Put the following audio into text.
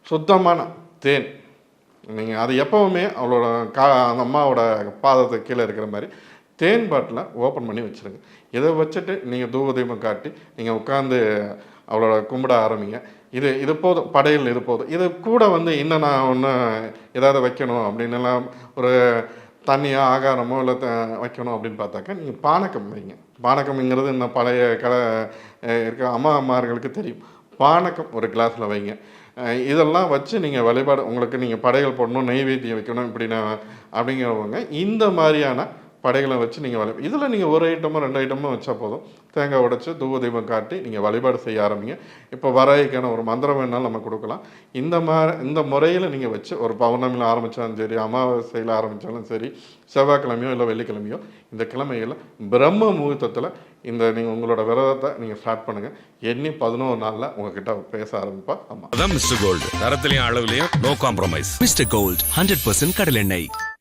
சுத்தமான தேன். நீங்கள் அது எப்போவுமே அவளோட அந்த அம்மாவோட பாதத்துக்கு கீழே இருக்கிற மாதிரி தேன் பாட்டிலை ஓப்பன் பண்ணி வச்சுருங்க. இதை வச்சுட்டு நீங்கள் தூப தீபம் காட்டி நீங்கள் உட்காந்து அவளோட கும்பிட ஆரம்பிங்க. இது போதும், படையல் இது போதும். இது கூட வந்து இன்னும் நான் ஒன்று ஏதாவது வைக்கணும் அப்படின்னுலாம் ஒரு தண்ணியோ ஆகாரமோ இல்லை வைக்கணும் அப்படின்னு பார்த்தாக்கா நீங்கள் பானகம் வைங்க. பானகம்ங்கிறது இன்னும் பழைய இருக்க அம்மாமார்களுக்கு தெரியும். பானகம் ஒரு கிளாஸில் வைங்க. இதெல்லாம் வச்சு நீங்கள் வழிபாடு உங்களுக்கு நீங்கள் படைகள் போடணும், நெய்வேத்தியம் வைக்கணும் அப்படிங்கிறவங்க இந்த மாதிரியான படைகளை வச்சு நீங்கள் இதில் நீங்கள் ஒரு ஐட்டமோ 2 ஐட்டமோ வச்சா போதும். தேங்காய் உடைச்சி தூப தீபம் காட்டி நீங்கள் வழிபாடு செய்ய ஆரம்பிங்க. இப்போ வரைக்கான ஒரு மந்திரம் வேணாலும் நம்ம கொடுக்கலாம். இந்த முறையில் நீங்கள் வச்சு ஒரு பௌர்ணமியில் ஆரம்பித்தாலும் சரி, அமாவாசையில் ஆரம்பித்தாலும் சரி, செவ்வாய்க்கிழமையோ இல்லை வெள்ளிக்கிழமையோ இந்த கிழமையில் பிரம்ம முகூர்த்தத்தில் நீங்கள் உங்களோட விரதத்தை நீங்கள் ஸ்டார்ட் பண்ணுங்கள். எண்ணி 11 நாளில் உங்ககிட்ட பேச ஆரம்பிப்பா. ஆமாம், அதான் மிஸ்டர் கோல்டு. தரத்திலையும் அளவுலையும் நோ காம்ப்ரமைஸ். மிஸ்டர் கோல்ட் 100% கடலெண்ணெய்.